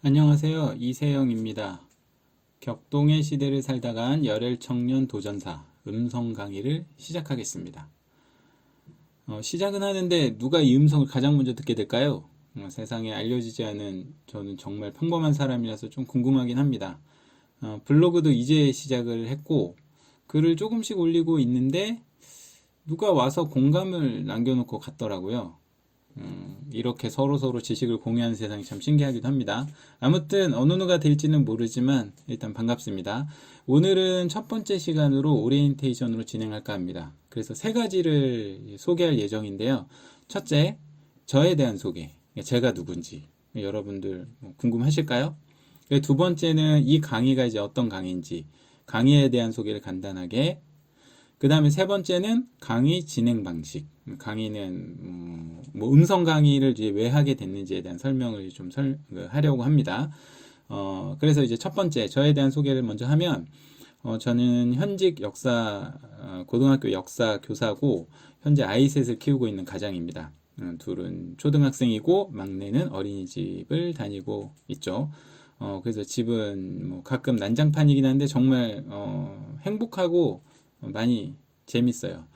안녕하세요. 이세영입니다. 격동의 시대를 살다 간 열혈 청년 도전사 음성 강의를 시작하겠습니다. 시작은 하는데 누가 이 음성을 가장 먼저 듣게 될까요? 세상에 알려지지 않은 저는 정말 평범한 사람이라서 좀 궁금하긴 합니다. 블로그도 이제 시작을 했고 글을 조금씩 올리고 있는데 누가 와서 공감을 남겨놓고 갔더라고요. 이렇게 서로서로 지식을 공유하는 세상이 참 신기하기도 합니다. 아무튼 어느 누가 될지는 모르지만 일단 반갑습니다. 오늘은 첫 번째 시간으로 오리엔테이션으로 진행할까 합니다. 그래서 세 가지를 소개할 예정인데요. 첫째, 저에 대한 소개. 제가 누군지 여러분들 궁금하실까요? 두 번째는 이 강의가 이제 어떤 강의인지 강의에 대한 소개를 간단하게, 그 다음에 세 번째는 강의 진행 방식. 강의는 뭐 음성 강의를 이제 왜 하게 됐는지에 대한 설명을 좀 하려고 합니다. 그래서 이제 첫 번째 저에 대한 소개를 먼저 하면, 저는 현직 고등학교 역사 교사고 현재 아이셋을 키우고 있는 가장입니다. 둘은 초등학생이고 막내는 어린이집을 다니고 있죠. 그래서 집은 뭐 가끔 난장판이긴 한데 정말 행복하고 많이 재밌어요.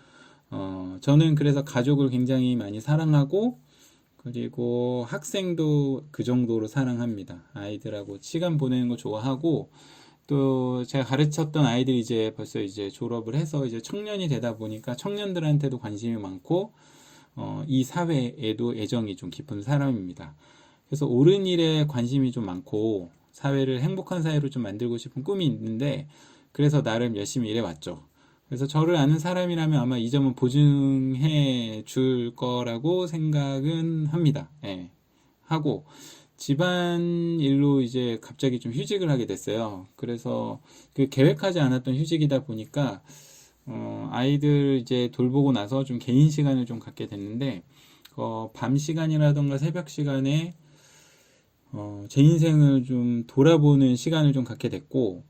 저는 그래서 가족을 굉장히 많이 사랑하고, 그리고 학생도 그 정도로 사랑합니다. 아이들하고 시간 보내는 거 좋아하고, 또 제가 가르쳤던 아이들이 이제 벌써 이제 졸업을 해서 이제 청년이 되다 보니까 청년들한테도 관심이 많고, 이 사회에도 애정이 좀 깊은 사람입니다. 그래서 옳은 일에 관심이 좀 많고, 사회를 행복한 사회로 좀 만들고 싶은 꿈이 있는데, 그래서 나름 열심히 일해왔죠. 그래서 저를 아는 사람이라면 아마 이 점은 보증해 줄 거라고 생각은 합니다. 예. 하고, 집안일로 이제 갑자기 좀 휴직을 하게 됐어요. 그래서 그 계획하지 않았던 휴직이다 보니까, 아이들 이제 돌보고 나서 좀 개인 시간을 좀 갖게 됐는데, 밤 시간이라던가 새벽 시간에 제 인생을 좀 돌아보는 시간을 좀 갖게 됐고,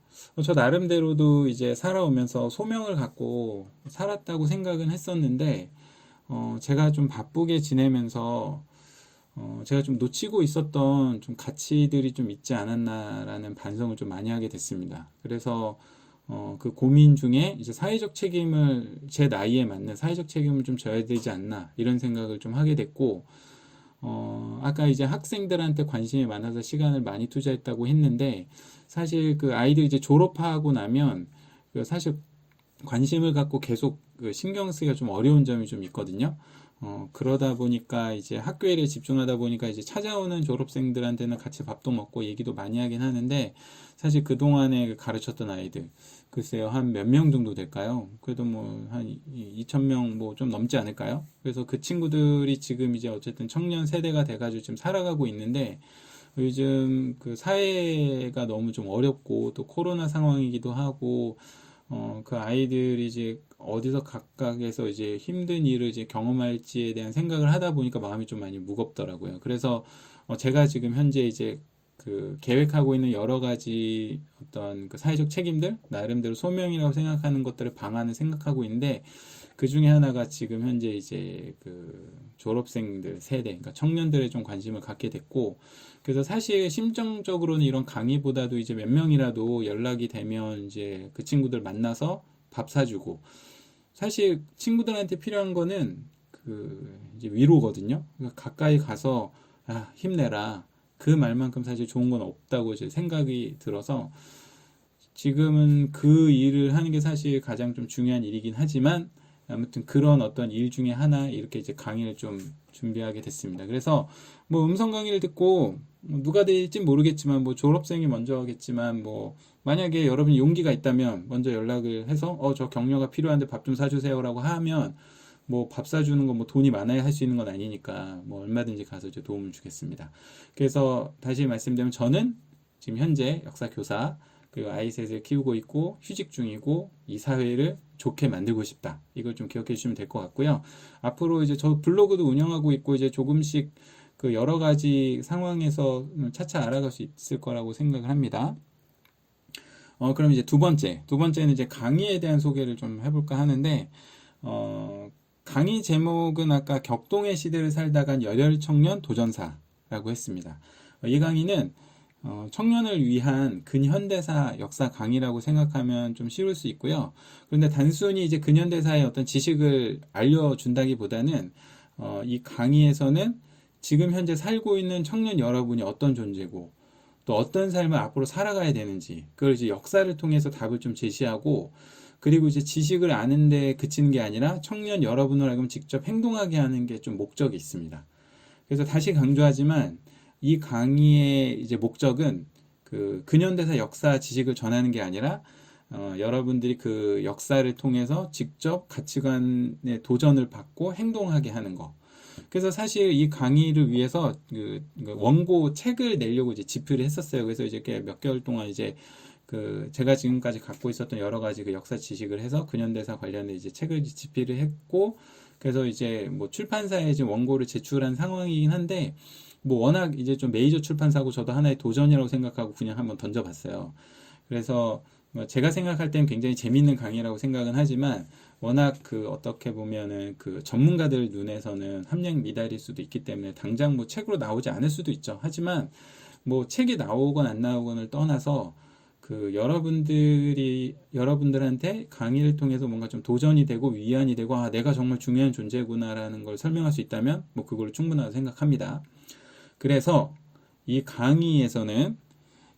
저 나름대로도 이제 살아오면서 소명을 갖고 살았다고 생각은 했었는데, 제가 좀 바쁘게 지내면서, 제가 좀 놓치고 있었던 좀 가치들이 좀 있지 않았나라는 반성을 좀 많이 하게 됐습니다. 그래서, 그 고민 중에 이제 제 나이에 맞는 사회적 책임을 좀 져야 되지 않나, 이런 생각을 좀 하게 됐고, 아까 이제 학생들한테 관심이 많아서 시간을 많이 투자했다고 했는데, 사실 그 아이들 이제 졸업하고 나면, 그 사실 관심을 갖고 계속 그 신경 쓰기가 좀 어려운 점이 좀 있거든요. 그러다 보니까 이제 학교 일에 집중하다 보니까 이제 찾아오는 졸업생들한테는 같이 밥도 먹고 얘기도 많이 하긴 하는데, 사실 그동안에 가르쳤던 아이들, 글쎄요, 한 몇 명 정도 될까요? 그래도 뭐 한 2천 명 뭐 좀 넘지 않을까요? 그래서 그 친구들이 지금 이제 어쨌든 청년 세대가 돼가지고 지금 살아가고 있는데, 요즘 그 사회가 너무 좀 어렵고 또 코로나 상황이기도 하고, 그 아이들이 이제 어디서 각각에서 이제 힘든 일을 이제 경험할지에 대한 생각을 하다 보니까 마음이 좀 많이 무겁더라고요. 그래서 제가 지금 현재 이제 그 계획하고 있는 여러 가지 어떤 그 사회적 책임들, 나름대로 소명이라고 생각하는 것들을 방안을 생각하고 있는데, 그 중에 하나가 지금 현재 이제 그 졸업생들 세대, 그러니까 청년들에 좀 관심을 갖게 됐고, 그래서 사실 심정적으로는 이런 강의보다도 이제 몇 명이라도 연락이 되면 이제 그 친구들 만나서 밥 사주고, 사실 친구들한테 필요한 거는 그 이제 위로거든요. 그러니까 가까이 가서 힘내라. 그 말만큼 사실 좋은 건 없다고 이제 생각이 들어서, 지금은 그 일을 하는 게 사실 가장 좀 중요한 일이긴 하지만, 아무튼 그런 어떤 일 중에 하나 이렇게 이제 강의를 좀 준비하게 됐습니다. 그래서 뭐 음성 강의를 듣고 뭐 누가 될지 모르겠지만, 뭐 졸업생이 먼저 하겠지만, 뭐 만약에 여러분이 용기가 있다면 먼저 연락을 해서 저 격려가 필요한데 밥 좀 사주세요라고 하면, 뭐 밥 사주는 거 뭐 돈이 많아야 할 수 있는 건 아니니까 뭐 얼마든지 가서 이제 도움을 주겠습니다. 그래서 다시 말씀드리면, 저는 지금 현재 역사 교사 그리고 아이셋을 키우고 있고 휴직 중이고, 이 사회를 좋게 만들고 싶다. 이걸 좀 기억해 주시면 될 것 같고요. 앞으로 이제 저 블로그도 운영하고 있고, 이제 조금씩 그 여러 가지 상황에서 차차 알아갈 수 있을 거라고 생각을 합니다. 그럼 이제 두 번째는 이제 강의에 대한 소개를 좀 해볼까 하는데, 강의 제목은 아까 격동의 시대를 살다 간 열혈 청년 도전사라고 했습니다. 이 강의는 청년을 위한 근현대사 역사 강의라고 생각하면 좀 쉬울 수 있고요. 그런데 단순히 이제 근현대사의 어떤 지식을 알려준다기보다는 이 강의에서는 지금 현재 살고 있는 청년 여러분이 어떤 존재고 또 어떤 삶을 앞으로 살아가야 되는지 그걸 이제 역사를 통해서 답을 좀 제시하고 그리고 이제 지식을 아는 데 그치는 게 아니라 청년 여러분을 하여금 직접 행동하게 하는 게 좀 목적이 있습니다. 그래서 다시 강조하지만 이 강의의 이제 목적은 그 근현대사 역사 지식을 전하는 게 아니라 여러분들이 그 역사를 통해서 직접 가치관의 도전을 받고 행동하게 하는 거. 그래서 사실 이 강의를 위해서 그 원고 책을 내려고 이제 집필을 했었어요. 그래서 이제 몇 개월 동안 이제 그 제가 지금까지 갖고 있었던 여러 가지 그 역사 지식을 해서 근현대사 관련된 이제 책을 집필을 했고 그래서 이제 뭐 출판사에 지금 원고를 제출한 상황이긴 한데 뭐 워낙 이제 좀 메이저 출판사고 저도 하나의 도전이라고 생각하고 그냥 한번 던져봤어요. 그래서 뭐 제가 생각할 땐 굉장히 재밌는 강의라고 생각은 하지만 워낙 그 어떻게 보면은 그 전문가들 눈에서는 함량 미달일 수도 있기 때문에 당장 뭐 책으로 나오지 않을 수도 있죠. 하지만 뭐 책이 나오건 안 나오건을 떠나서 그 여러분들한테 강의를 통해서 뭔가 좀 도전이 되고 위안이 되고 아 내가 정말 중요한 존재구나라는 걸 설명할 수 있다면 뭐 그걸로 충분하다고 생각합니다. 그래서 이 강의에서는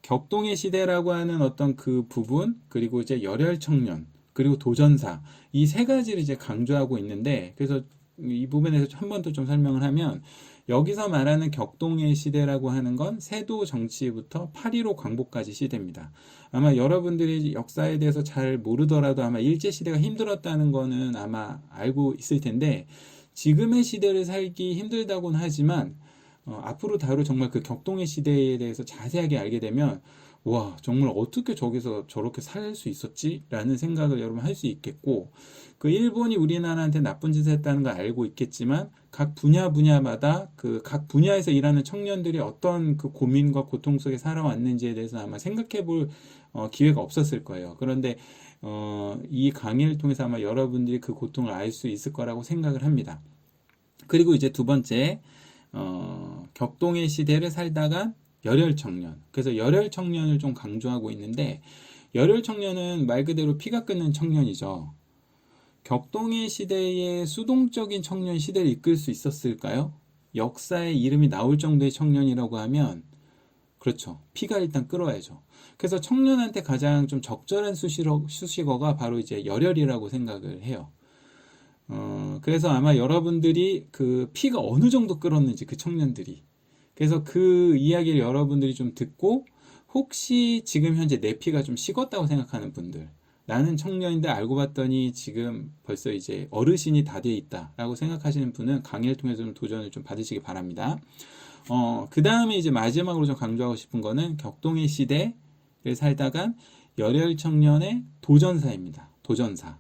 격동의 시대라고 하는 어떤 그 부분 그리고 이제 열혈 청년 그리고 도전사 이 세 가지를 이제 강조하고 있는데 그래서 이 부분에서 한 번 더 좀 설명을 하면 여기서 말하는 격동의 시대라고 하는 건 세도 정치부터 8.15 광복까지 시대입니다. 아마 여러분들이 역사에 대해서 잘 모르더라도 아마 일제시대가 힘들었다는 거는 아마 알고 있을 텐데 지금의 시대를 살기 힘들다고는 하지만 앞으로 다룰 정말 그 격동의 시대에 대해서 자세하게 알게 되면 와 정말 어떻게 저기서 저렇게 살 수 있었지? 라는 생각을 여러분 할 수 있겠고 그 일본이 우리나라한테 나쁜 짓을 했다는 걸 알고 있겠지만 각 분야마다 그 각 분야에서 일하는 청년들이 어떤 그 고민과 고통 속에 살아왔는지에 대해서 아마 생각해 볼 기회가 없었을 거예요. 그런데 이 강의를 통해서 아마 여러분들이 그 고통을 알 수 있을 거라고 생각을 합니다. 그리고 이제 두 번째 격동의 시대를 살다가 열혈 청년. 그래서 열혈 청년을 좀 강조하고 있는데 열혈 청년은 말 그대로 피가 끓는 청년이죠. 격동의 시대에 수동적인 청년 시대를 이끌 수 있었을까요? 역사에 이름이 나올 정도의 청년이라고 하면 그렇죠. 피가 일단 끓어야죠. 그래서 청년한테 가장 좀 적절한 수식어가 바로 이제 열혈이라고 생각을 해요. 그래서 아마 여러분들이 그 피가 어느 정도 끓었는지 그 청년들이 그래서 그 이야기를 여러분들이 좀 듣고 혹시 지금 현재 내 피가 좀 식었다고 생각하는 분들 나는 청년인데 알고 봤더니 지금 벌써 이제 어르신이 다 돼 있다라고 생각하시는 분은 강의를 통해서 좀 도전을 좀 받으시기 바랍니다. 그 다음에 이제 마지막으로 좀 강조하고 싶은 거는 격동의 시대를 살다가 열혈 청년의 도전사입니다. 도전사.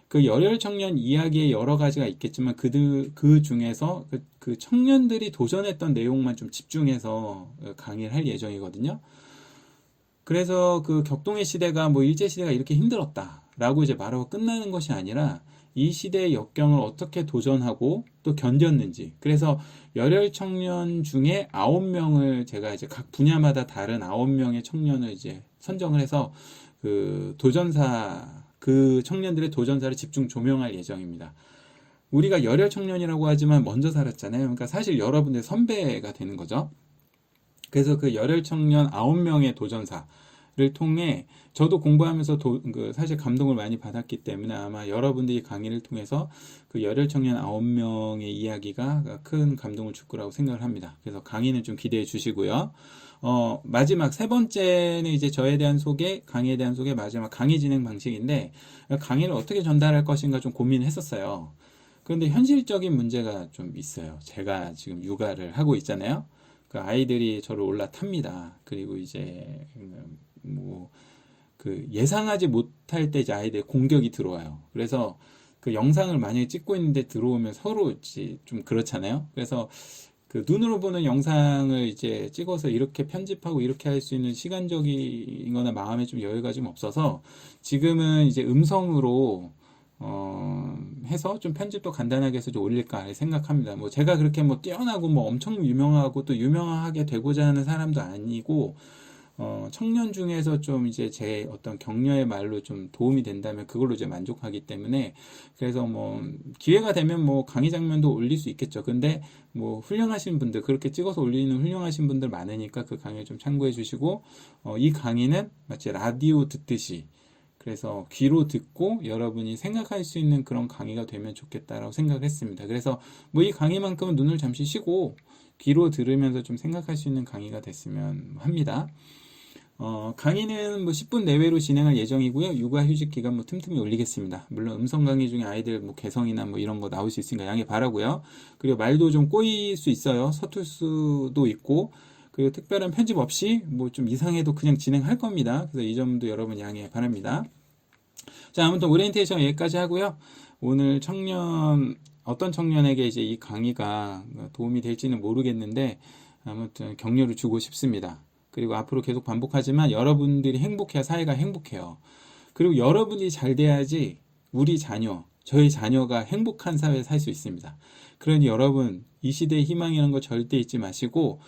그 열혈 청년 이야기에 여러 가지가 있겠지만 그 중에서 그 청년들이 도전했던 내용만 좀 집중해서 강의를 할 예정이거든요. 그래서 그 격동의 시대가 뭐 일제시대가 이렇게 힘들었다라고 이제 말하고 끝나는 것이 아니라 이 시대의 역경을 어떻게 도전하고 또 견뎠는지. 그래서 열혈 청년 중에 9명을 제가 이제 각 분야마다 다른 9명의 청년을 이제 선정을 해서 그 청년들의 도전사를 집중 조명할 예정입니다. 우리가 열혈 청년이라고 하지만 먼저 살았잖아요. 그러니까 사실 여러분의 선배가 되는 거죠. 그래서 그 열혈 청년 9명의 도전사를 통해 저도 공부하면서 사실 감동을 많이 받았기 때문에 아마 여러분들이 강의를 통해서 그 열혈 청년 9명의 이야기가 큰 감동을 줄 거라고 생각을 합니다. 그래서 강의는 좀 기대해 주시고요. 마지막 세 번째는 이제 저에 대한 소개, 강의에 대한 소개, 마지막 강의 진행 방식인데 강의를 어떻게 전달할 것인가 좀 고민을 했었어요. 그런데 현실적인 문제가 좀 있어요. 제가 지금 육아를 하고 있잖아요. 그 아이들이 저를 올라탑니다. 그리고 이제 뭐 그 예상하지 못할 때 이제 아이들 공격이 들어와요. 그래서 그 영상을 만약에 찍고 있는데 들어오면 서로 좀 그렇잖아요. 그래서 그 눈으로 보는 영상을 이제 찍어서 이렇게 편집하고 이렇게 할 수 있는 시간적인 거나 마음의 좀 여유가 좀 없어서 지금은 이제 음성으로 해서 좀 편집도 간단하게 해서 좀 올릴까 생각합니다. 뭐 제가 그렇게 뭐 뛰어나고 뭐 엄청 유명하고 또 유명하게 되고자 하는 사람도 아니고, 청년 중에서 좀 이제 제 어떤 격려의 말로 좀 도움이 된다면 그걸로 이제 만족하기 때문에, 그래서 뭐 기회가 되면 뭐 강의 장면도 올릴 수 있겠죠. 근데 뭐 훌륭하신 분들, 그렇게 찍어서 올리는 훌륭하신 분들 많으니까 그 강의 좀 참고해 주시고, 이 강의는 마치 라디오 듣듯이, 그래서 귀로 듣고 여러분이 생각할 수 있는 그런 강의가 되면 좋겠다라고 생각을 했습니다. 그래서 뭐 이 강의만큼은 눈을 잠시 쉬고 귀로 들으면서 좀 생각할 수 있는 강의가 됐으면 합니다. 강의는 뭐 10분 내외로 진행할 예정이고요. 육아휴직 기간 뭐 틈틈이 올리겠습니다. 물론 음성 강의 중에 아이들 뭐 개성이나 뭐 이런 거 나올 수 있으니까 양해 바라고요. 그리고 말도 좀 꼬일 수 있어요. 서툴 수도 있고, 그리고 특별한 편집 없이 뭐 좀 이상해도 그냥 진행할 겁니다. 그래서 이 점도 여러분 양해 바랍니다. 자, 아무튼 오리엔테이션 여기까지 하고요. 오늘 어떤 청년에게 이제 이 강의가 도움이 될지는 모르겠는데, 아무튼 격려를 주고 싶습니다. 그리고 앞으로 계속 반복하지만 여러분들이 행복해야 사회가 행복해요. 그리고 여러분이 잘 돼야지 우리 자녀, 저희 자녀가 행복한 사회에 살 수 있습니다. 그러니 여러분, 이 시대의 희망이라는 거 절대 잊지 마시고,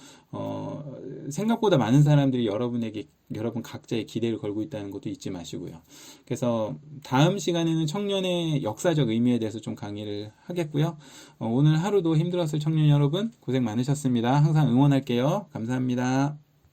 생각보다 많은 사람들이 여러분 각자의 기대를 걸고 있다는 것도 잊지 마시고요. 그래서 다음 시간에는 청년의 역사적 의미에 대해서 좀 강의를 하겠고요. 오늘 하루도 힘들었을 청년 여러분, 고생 많으셨습니다. 항상 응원할게요. 감사합니다.